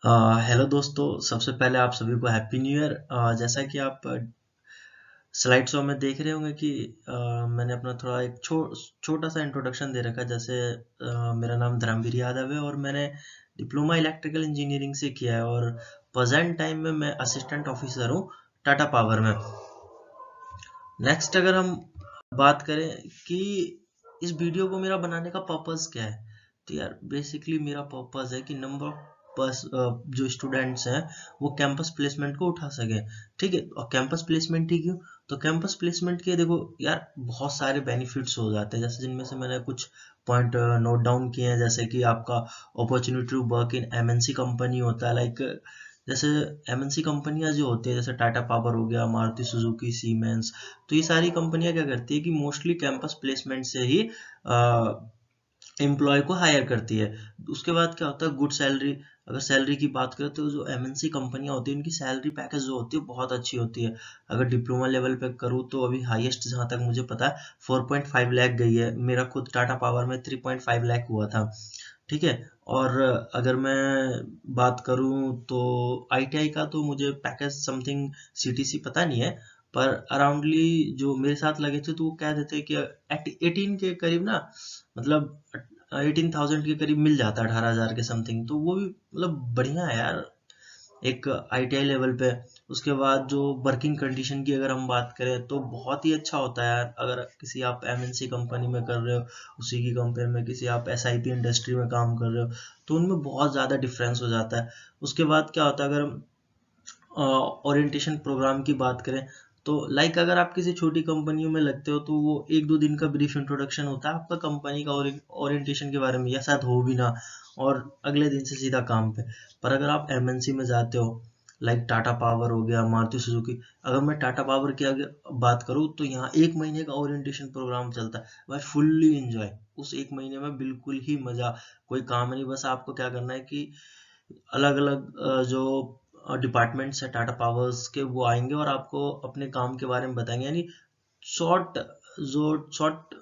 Hello दोस्तों, सबसे पहले आप सभी को हैप्पी न्यू ईयर। जैसा कि आप स्लाइड शो में देख रहे होंगे कि मैंने अपना थोड़ा एक छोटा सा इंट्रोडक्शन दे रखा है। जैसे मेरा नाम धर्मवीर यादव है और मैंने डिप्लोमा इलेक्ट्रिकल इंजीनियरिंग से किया है और प्रेजेंट टाइम में मैं असिस्टेंट ऑफिसर हूँ टाटा पावर में। नेक्स्ट अगर हम बात करें कि इस वीडियो को मेरा बनाने का पर्पस क्या है, तो यार बेसिकली मेरा पर्पस है कि नंबर बस जो स्टूडेंट्स हैं वो कैंपस प्लेसमेंट को उठा सकें। ठीक है, और कैंपस प्लेसमेंट ही क्यों? तो कैंपस प्लेसमेंट के देखो यार बहुत सारे बेनिफिट्स हो जाते हैं, जैसे जिनमें से मैंने कुछ पॉइंट नोट डाउन किए हैं। जैसे कि आपका opportunity to work in MNC company होता है, लाइक जैसे एमएनसी कंपनियां जो होती है जैसे टाटा पावर हो गया, मारुति सुजुकी, सीमेंस। तो ये सारी कंपनियां क्या करती है कि मोस्टली कैंपस प्लेसमेंट से ही एम्प्लॉय को हायर करती है। उसके बाद क्या होता है, गुड सैलरी। अगर सैलरी की बात करें तो जो एमएनसी कंपनियां होती है उनकी सैलरी पैकेज जो होती है बहुत अच्छी होती है। अगर डिप्लोमा लेवल पे करूँ तो अभी हाईएस्ट जहां तक मुझे पता है 4.5 लाख गई है। मेरा खुद टाटा पावर में 3.5 लाख हुआ था। ठीक है। और अगर मैं बात करूं तो आईटीआई का तो मुझे पैकेज समथिंग सीटीसी पता नहीं है, पर अराउंडली जो मेरे साथ लगे थे तो वो कह देते कि 18 के करीब ना, मतलब 18,000 के करीब मिल जाता है, 18,000 के समथिंग। तो वो भी मतलब बढ़िया है यार एक आईटीआई लेवल पे। उसके बाद जो वर्किंग कंडीशन की अगर हम बात करें तो बहुत ही अच्छा होता है यार। अगर किसी आप एमएनसी कंपनी में कर रहे हो, उसी की कंपेयर में किसी आप एसआईपी इंडस्ट्री में काम कर रहे हो, तो उनमें बहुत ज़्यादा डिफरेंस हो जाता है। उसके बाद क्या होता है, अगर ओरिएंटेशन प्रोग्राम की बात करें तो लाइक अगर आप किसी छोटी कंपनियों में लगते हो तो वो 1-2 दिन का ब्रीफ इंट्रोडक्शन होता है आपका कंपनी का ओरिएंटेशन के बारे में, या शायद हो भी ना, और अगले दिन से सीधा काम पे। पर अगर आप एमएनसी में जाते हो, लाइक टाटा पावर हो गया, मारुति सुजुकी। अगर मैं टाटा पावर की आगे बात करूँ तो यहाँ 1 महीने का ओरिएंटेशन प्रोग्राम चलता है भाई, फुल्ली इंजॉय। उस 1 महीने में बिल्कुल ही मजा, कोई काम नहीं, बस आपको क्या करना है कि अलग अलग जो डिपार्टमेंट्स है टाटा पावर्स के वो आएंगे और आपको अपने काम के बारे में बताएंगे, यानी शॉर्ट जो शॉर्ट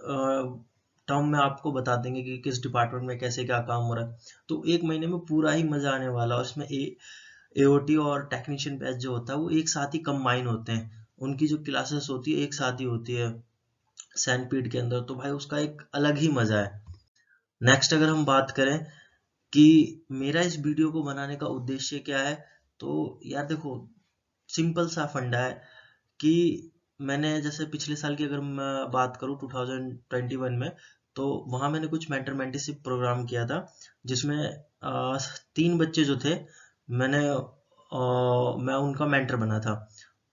टर्म में आपको बता देंगे कि किस डिपार्टमेंट में कैसे क्या काम हो रहा है। तो 1 महीने में पूरा ही मजा आने वाला है। और इसमें एओटी और टेक्नीशियन बैच जो होता है वो एक साथ ही कंबाइन होते हैं, उनकी जो क्लासेस होती है एक साथ ही होती है सैनपीड के अंदर, तो भाई उसका एक अलग ही मजा है। नेक्स्ट अगर हम बात करें कि मेरा इस वीडियो को बनाने का उद्देश्य क्या है, तो यार देखो सिंपल सा फंडा है कि मैंने जैसे पिछले साल की अगर मैं बात करूँ 2021 में, तो वहाँ मैंने कुछ मेंटर मेंटीशिप प्रोग्राम किया था, जिसमें 3 बच्चे जो थे, मैं उनका मेंटर बना था।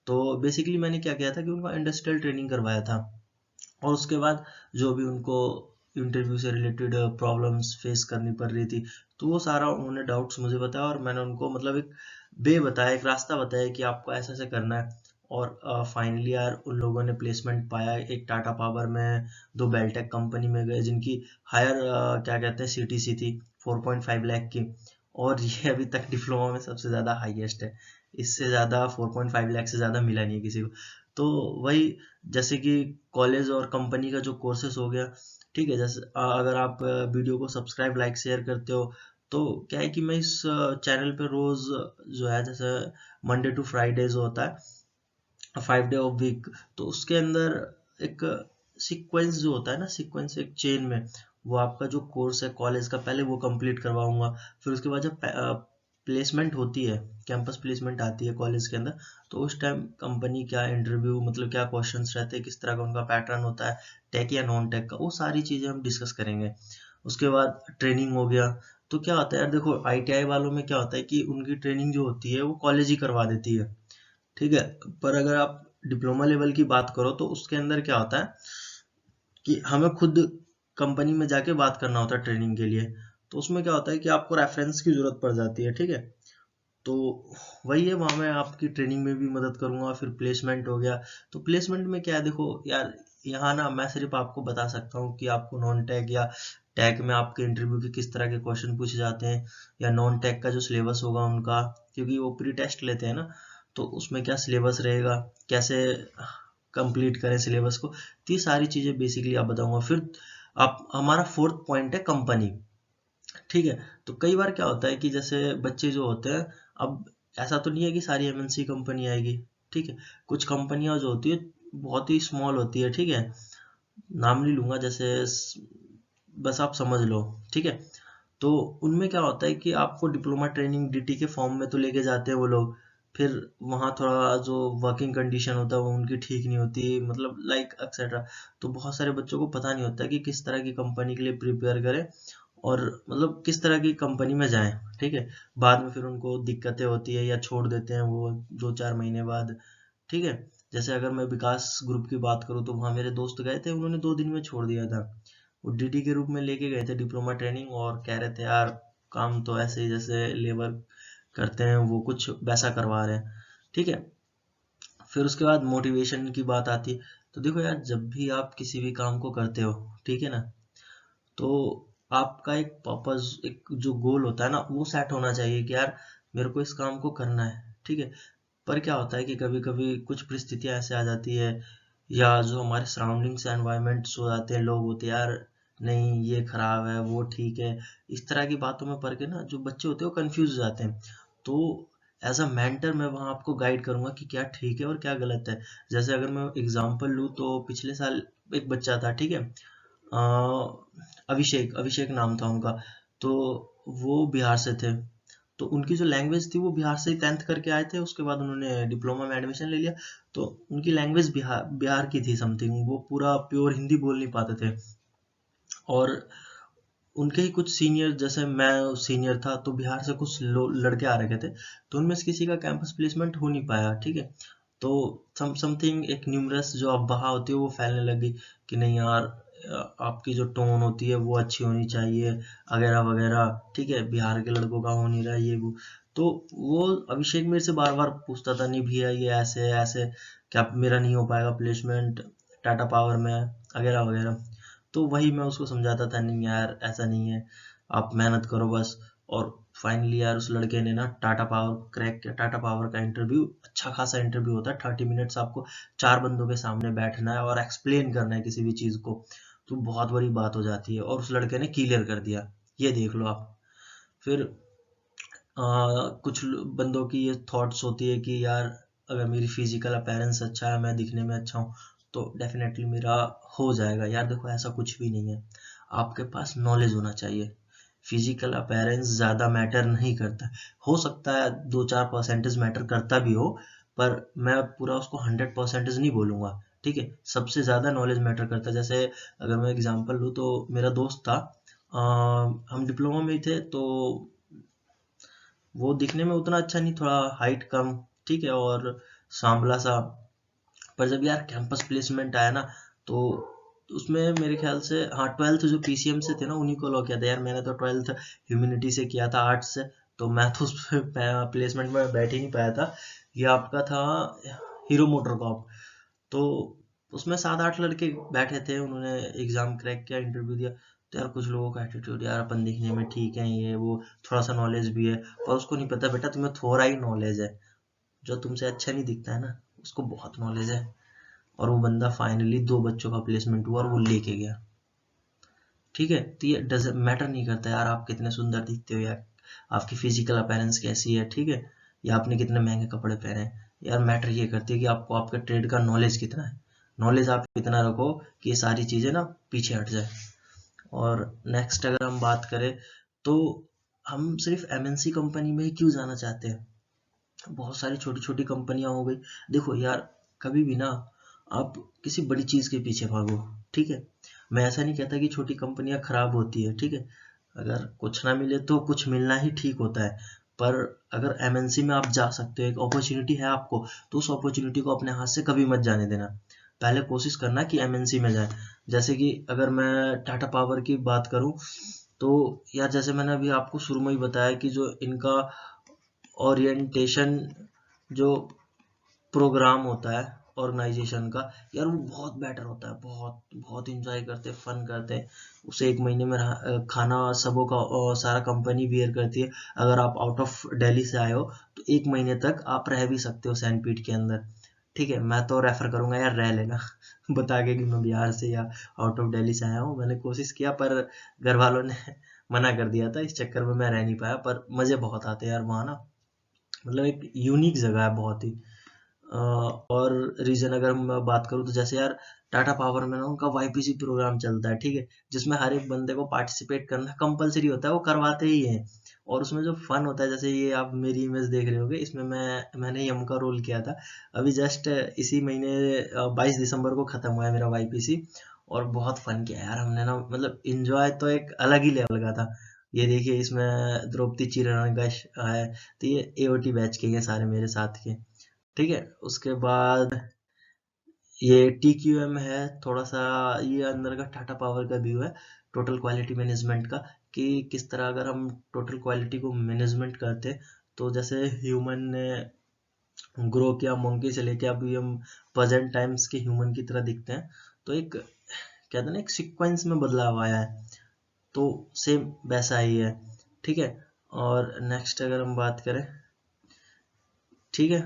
तो बेसिकली मैंने क्या किया था कि उनका इंडस्ट्रियल ट्रेनिंग करवाया था, और उसके बाद जो भी उनको इंटरव्यू से रिलेटेड प्रॉब्लम्स फेस करनी पड़ रही थी, तो वो सारा उन्होंने डाउट्स मुझे बताया और मैंने उनको मतलब एक वे बताया, एक रास्ता बताया कि आपको ऐसे ऐसे करना है। और फाइनली यार उन लोगों ने प्लेसमेंट पाया, एक टाटा पावर में, दो बेलटेक कंपनी में गए जिनकी हायर क्या कहते हैं सीटीसी थी 4.5 लाख की। और ये अभी तक डिप्लोमा में सबसे ज़्यादा हाईएस्ट है। इससे ज़्यादा 4.5 लाख से ज़्यादा मिला नहीं है किसी को। तो वही, जैसे कि कॉलेज और कंपनी का जो कोर्सेज हो गया, ठीक है। जैसे अगर आप वीडियो को सब्सक्राइब लाइक शेयर करते हो, तो क्या है कि मैं इस चैनल पे रोज जो है, जैसे मंडे टू फ्राइडे जो होता है 5 डे ऑफ वीक, तो उसके अंदर एक सीक्वेंस जो होता है ना, सीक्वेंस एक चेन में, वो आपका जो कोर्स है कॉलेज का पहले वो कंप्लीट करवाऊंगा। फिर उसके बाद जब प्लेसमेंट होती है, कैंपस प्लेसमेंट आती है कॉलेज के अंदर, तो उस टाइम कंपनी क्या इंटरव्यू, मतलब क्या क्वेश्चंस रहते हैं, किस तरह का उनका पैटर्न होता है, टेक या नॉन टेक का, वो सारी चीज़ें हम डिस्कस करेंगे। उसके बाद ट्रेनिंग हो गया। तो क्या होता है यार, देखो आईटीआई वालों में क्या होता है कि उनकी ट्रेनिंग जो होती है वो कॉलेज ही करवा देती है, ठीक है। पर अगर आप डिप्लोमा लेवल की बात करो तो उसके अंदर क्या होता है कि हमें खुद कंपनी में जाके बात करना होता है ट्रेनिंग के लिए। तो उसमें क्या होता है कि आपको रेफरेंस की जरूरत पड़ जाती है, ठीक है। तो वही है, वहाँ मैं आपकी ट्रेनिंग में भी मदद करूंगा। फिर प्लेसमेंट हो गया, तो प्लेसमेंट में क्या है, देखो यार यहाँ ना मैं सिर्फ आपको बता सकता हूँ कि आपको नॉन टैग या टैग में आपके इंटरव्यू के किस तरह के क्वेश्चन पूछे जाते हैं, या नॉन टैग का जो सिलेबस होगा उनका, क्योंकि वो प्री टेस्ट लेते हैं ना, तो उसमें क्या सिलेबस रहेगा, कैसे कंप्लीट करें सिलेबस को, तो ये सारी चीज़ें बेसिकली आप बताऊंगा। फिर आप हमारा फोर्थ पॉइंट है कंपनी, ठीक है। तो कई बार क्या होता है कि जैसे बच्चे जो होते हैं, अब ऐसा तो नहीं है कि सारी एमएनसी कंपनी आएगी, ठीक है। कुछ कंपनियां जो होती है बहुत ही स्मॉल होती है, ठीक है। नाम नहीं लूंगा, जैसे बस आप समझ लो, ठीक है। तो उनमें क्या होता है कि आपको डिप्लोमा ट्रेनिंग डीटी के फॉर्म में तो लेके जाते हैं वो लोग, फिर वहाँ थोड़ा जो वर्किंग कंडीशन होता है वो उनकी ठीक नहीं होती, मतलब लाइक एक्सेट्रा। तो बहुत सारे बच्चों को पता नहीं होता कि किस तरह की कंपनी के लिए प्रिपेयर करें और मतलब किस तरह की कंपनी में जाएं, ठीक है। बाद में फिर उनको दिक्कतें होती है या छोड़ देते हैं वो 2-4 महीने बाद, ठीक है। जैसे अगर मैं विकास ग्रुप की बात करूँ तो वहाँ मेरे दोस्त गए थे, उन्होंने 2 दिन में छोड़ दिया था। वो डीडी के रूप में लेके गए थे डिप्लोमा ट्रेनिंग और कह रहे थे यार काम तो ऐसे ही जैसे लेबर करते हैं वो कुछ वैसा करवा रहे हैं, ठीक है। फिर उसके बाद मोटिवेशन की बात आती है। तो देखो यार, जब भी आप किसी भी काम को करते हो, ठीक है ना, तो आपका एक पर्पस, एक जो गोल होता है ना, वो सेट होना चाहिए कि यार मेरे को इस काम को करना है, ठीक है। पर क्या होता है कि कभी कभी कुछ परिस्थितियां ऐसे आ जाती है या जो हमारे सराउंडिंग्स एनवायरमेंट्स हो जाते हैं, लोग होते हैं यार नहीं ये खराब है वो ठीक है, इस तरह की बातों में पड़ के ना जो बच्चे होते हैं वो कंफ्यूज हो जाते हैं। तो एज अ मेंटर मैं वहाँ आपको गाइड करूंगा कि क्या ठीक है और क्या गलत है। जैसे अगर मैं एग्जांपल लूँ तो पिछले साल एक बच्चा था, ठीक है। अभिषेक अभिषेक नाम था उनका। तो वो बिहार से थे। तो उनकी जो लैंग्वेज थी वो बिहार से ही 10th करके आए थे, उसके बाद उन्होंने डिप्लोमा में एडमिशन ले लिया। तो उनकी लैंग्वेज बिहार बिहार की थी समथिंग, वो पूरा प्योर हिंदी बोल नहीं पाते थे। और उनके ही कुछ सीनियर, जैसे मैं सीनियर था तो बिहार से कुछ लड़के आ रखे थे, तो उनमें से किसी का कैंपस प्लेसमेंट हो नहीं पाया, ठीक है। तो समथिंग एक न्यूमरस जो अफवाह होती है वो फैलने लगी कि नहीं यार आपकी जो टोन होती है वो अच्छी होनी चाहिए वगैरह वगैरह, ठीक है, बिहार के लड़कों का हो नहीं रहा ये वो। तो वो अभिषेक मेरे से बार बार पूछता था, नहीं भैया ये ऐसे है, ऐसे क्या मेरा नहीं हो पाएगा प्लेसमेंट टाटा पावर में वगैरह वगैरह। तो वही मैं उसको समझाता था, नहीं यार ऐसा नहीं है, आप मेहनत करो बस। और फाइनली यार उस लड़के ने ना टाटा पावर क्रैक किया। टाटा पावर का इंटरव्यू अच्छा खासा इंटरव्यू होता है, 30 मिनट्स आपको 4 बंदों के सामने बैठना है और एक्सप्लेन करना है किसी भी चीज को। तो बहुत बड़ी बात हो जाती है और उस लड़के ने क्लियर कर दिया, ये देख लो आप। फिर कुछ बंदों की ये थॉट्स होती है कि यार अगर मेरी फिजिकल अपीयरेंस अच्छा है, मैं दिखने में अच्छा हूँ, तो डेफिनेटली मेरा हो जाएगा। यार देखो ऐसा कुछ भी नहीं है, आपके पास नॉलेज होना चाहिए। फिजिकल अपीयरेंस ज़्यादा मैटर नहीं करता। हो सकता है 2-4% मैटर करता भी हो, पर मैं पूरा उसको 100% नहीं बोलूँगा, ठीक है। सबसे ज़्यादा नॉलेज मैटर करता है। जैसे अगर मैं एग्जांपल लूँ तो मेरा दोस्त था, हम डिप्लोमा में ही थे, तो वो दिखने में उतना अच्छा नहीं, थोड़ा हाइट कम, ठीक है, और सांवला सा। पर जब यार कैंपस प्लेसमेंट आया ना, तो उसमें मेरे ख्याल से हाँ 12th जो पीसीएम से थे ना उन्हीं को लॉक किया था। यार मैंने तो 12th ह्यूमैनिटी से किया था, आर्ट्स से, तो मैं तो उस प्लेसमेंट में बैठ ही नहीं पाया था। ये आपका था हीरो मोटर कॉप। तो उसमें 7-8 लड़के बैठे थे, उन्होंने एग्जाम क्रैक किया, इंटरव्यू दिया। तो यार कुछ लोगों का एटीट्यूड, यार अपन दिखने में ठीक है ये वो, थोड़ा सा नॉलेज भी है, पर उसको नहीं पता बेटा तुम्हें थोड़ा ही नॉलेज है। जो तुमसे अच्छा नहीं दिखता है ना, उसको बहुत नॉलेज है। और वो बंदा फाइनली 2 बच्चों का प्लेसमेंट हुआ और वो लेके गया, ठीक है। तो ये डजेंट मैटर नहीं करता यार आप कितने सुंदर दिखते हो, या आपकी फिजिकल अपीयरेंस कैसी है, ठीक है, या आपने कितने महंगे कपड़े पहने हैं। यार मैटर ये करती है कि आपको आपके ट्रेड का नॉलेज कितना है। नॉलेज आप इतना रखो कि ये सारी चीजें ना पीछे हट जाए। और नेक्स्ट अगर हम बात करें तो हम सिर्फ एमएनसी कंपनी में ही क्यों जाना चाहते हैं, बहुत सारी छोटी छोटी कंपनियां हो गई। देखो यार, कभी भी ना आप किसी बड़ी चीज के पीछे भागो, ठीक है। मैं ऐसा नहीं कहता कि छोटी कंपनियां खराब होती है, ठीक है। अगर कुछ ना मिले तो कुछ मिलना ही ठीक होता है। पर अगर एमएनसी में आप जा सकते हो, एक अपॉर्चुनिटी है आपको, तो उस अपॉर्चुनिटी को अपने हाथ से कभी मत जाने देना। पहले कोशिश करना कि एमएनसी में जाए। जैसे कि अगर मैं टाटा पावर की बात करूं, तो यार जैसे मैंने अभी आपको शुरू में ही बताया कि जो इनका ओरिएंटेशन जो प्रोग्राम होता है ऑर्गेनाइजेशन का, यार वो बहुत बेटर होता है, बहुत बहुत इंजॉय करते हैं, फन करते हैं। उसे 1 महीने में खाना सबों का सारा कंपनी बियर करती है। अगर आप आउट ऑफ दिल्ली से आए हो तो 1 महीने तक आप रह भी सकते हो सैनपीट के अंदर, ठीक है। मैं तो रेफर करूंगा यार रह लेना बता के कि मैं बिहार से या आउट ऑफ दिल्ली से आया हूँ। मैंने कोशिश किया पर घर वालों ने मना कर दिया था, इस चक्कर में मैं रह नहीं पाया। पर मज़े बहुत आते हैं यार वहाँ ना, मतलब एक यूनिक जगह है बहुत ही। और रीजन अगर मैं बात करूँ तो जैसे यार टाटा पावर में ना उनका वाईपीसी प्रोग्राम चलता है, ठीक है, जिसमें हर एक बंदे को पार्टिसिपेट करना कंपलसरी होता है, वो करवाते ही हैं। और उसमें जो फन होता है, जैसे ये आप मेरी इमेज देख रहे होगे, इसमें मैंने यम का रोल किया था। अभी जस्ट इसी महीने 22 दिसंबर को खत्म हुआ है मेरा वाईपीसी। और बहुत फन किया यार हमने ना, मतलब इंजॉय तो एक अलग ही लेवल का था। ये देखिए इसमें द्रौपदी चिरहरण का है, तो ये एओटी बैच के हैं सारे मेरे साथ के, ठीक है। उसके बाद ये TQM है थोड़ा सा, ये अंदर का टाटा पावर का व्यू है, टोटल क्वालिटी मैनेजमेंट का, कि किस तरह अगर हम टोटल क्वालिटी को मैनेजमेंट करते, तो जैसे ह्यूमन ने ग्रो किया मंकी से लेके अभी हम प्रेजेंट टाइम्स के ह्यूमन की तरह दिखते हैं, तो एक कहते हैं ना एक सीक्वेंस में बदलाव आया है, तो सेम वैसा ही है, ठीक है। और नेक्स्ट अगर हम बात करें, ठीक है,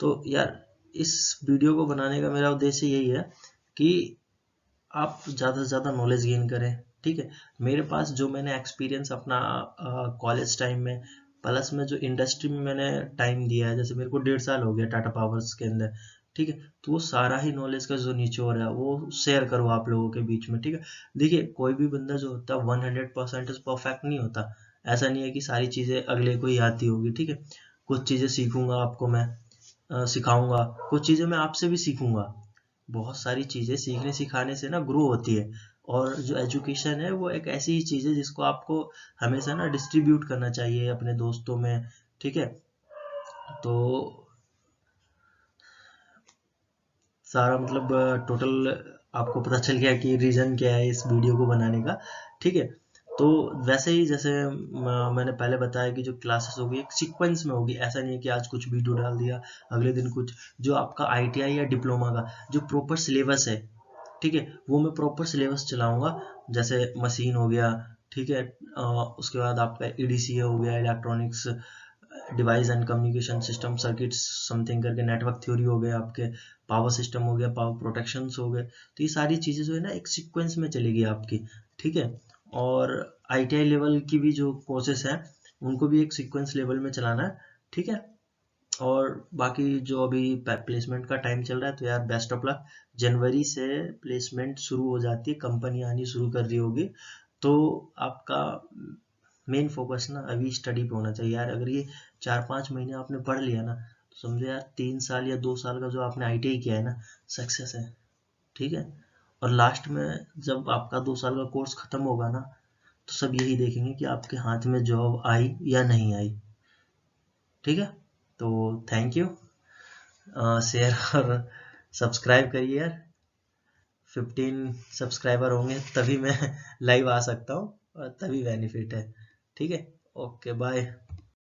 तो यार इस वीडियो को बनाने का मेरा उद्देश्य यही है कि आप ज़्यादा से ज़्यादा नॉलेज गेन करें, ठीक है। मेरे पास जो मैंने एक्सपीरियंस अपना कॉलेज टाइम में, प्लस में जो इंडस्ट्री में मैंने टाइम दिया है, जैसे मेरे को 1.5 साल हो गया टाटा पावर्स के अंदर, ठीक है, तो वो सारा ही नॉलेज का जो निचोड़ है वो शेयर करूँ आप लोगों के बीच में, ठीक है। देखिए कोई भी बंदा जो होता है 100% परफेक्ट नहीं होता, ऐसा नहीं है कि सारी चीज़ें अगले को ही आती होगी, ठीक है। कुछ चीज़ें सीखूंगा आपको मैं, सिखाऊंगा, कुछ चीज़ें मैं आपसे भी सीखूंगा। बहुत सारी चीज़ें सीखने सिखाने से ना ग्रो होती है। और जो एजुकेशन है वो एक ऐसी ही चीज़ है जिसको आपको हमेशा ना डिस्ट्रीब्यूट करना चाहिए अपने दोस्तों में, ठीक है। तो सारा मतलब टोटल आपको पता चल गया कि रीज़न क्या है इस वीडियो को बनाने का, ठीक है। तो वैसे ही जैसे मैंने पहले बताया कि जो क्लासेस होगी एक सीक्वेंस में होगी, ऐसा नहीं है कि आज कुछ वीडियो डाल दिया अगले दिन कुछ। जो आपका ITI या डिप्लोमा का जो प्रॉपर सिलेबस है, ठीक है, वो मैं प्रॉपर सिलेबस चलाऊंगा। जैसे मशीन हो गया, ठीक है, उसके बाद आपका EDC हो गया, electronics device and communication system circuits something करके, नेटवर्क थ्योरी हो गया आपके, पावर सिस्टम हो गया, पावर प्रोटेक्शन हो गए। तो ये सारी चीज़ें जो है ना एक सीक्वेंस में चलेगी आपकी, ठीक है। और ITI लेवल की भी जो कोर्सेस हैं उनको भी एक सीक्वेंस लेवल में चलाना है, ठीक है। और बाकी जो अभी प्लेसमेंट का टाइम चल रहा है, तो यार बेस्ट ऑफ लक। जनवरी से प्लेसमेंट शुरू हो जाती है, कंपनी आनी शुरू कर रही होगी, तो आपका मेन फोकस ना अभी स्टडी पे होना चाहिए यार। अगर ये 4-5 महीने आपने पढ़ लिया ना, तो समझो यार 3 साल या 2 साल का जो आपने ITI किया है ना, सक्सेस है, ठीक है। और लास्ट में जब आपका 2 साल का कोर्स खत्म होगा ना, तो सब यही देखेंगे कि आपके हाथ में जॉब आई या नहीं आई, ठीक है। तो थैंक यू, शेयर और सब्सक्राइब करिए यार। 15 सब्सक्राइबर होंगे तभी मैं लाइव आ सकता हूँ, और तभी बेनिफिट है, ठीक है। Okay bye.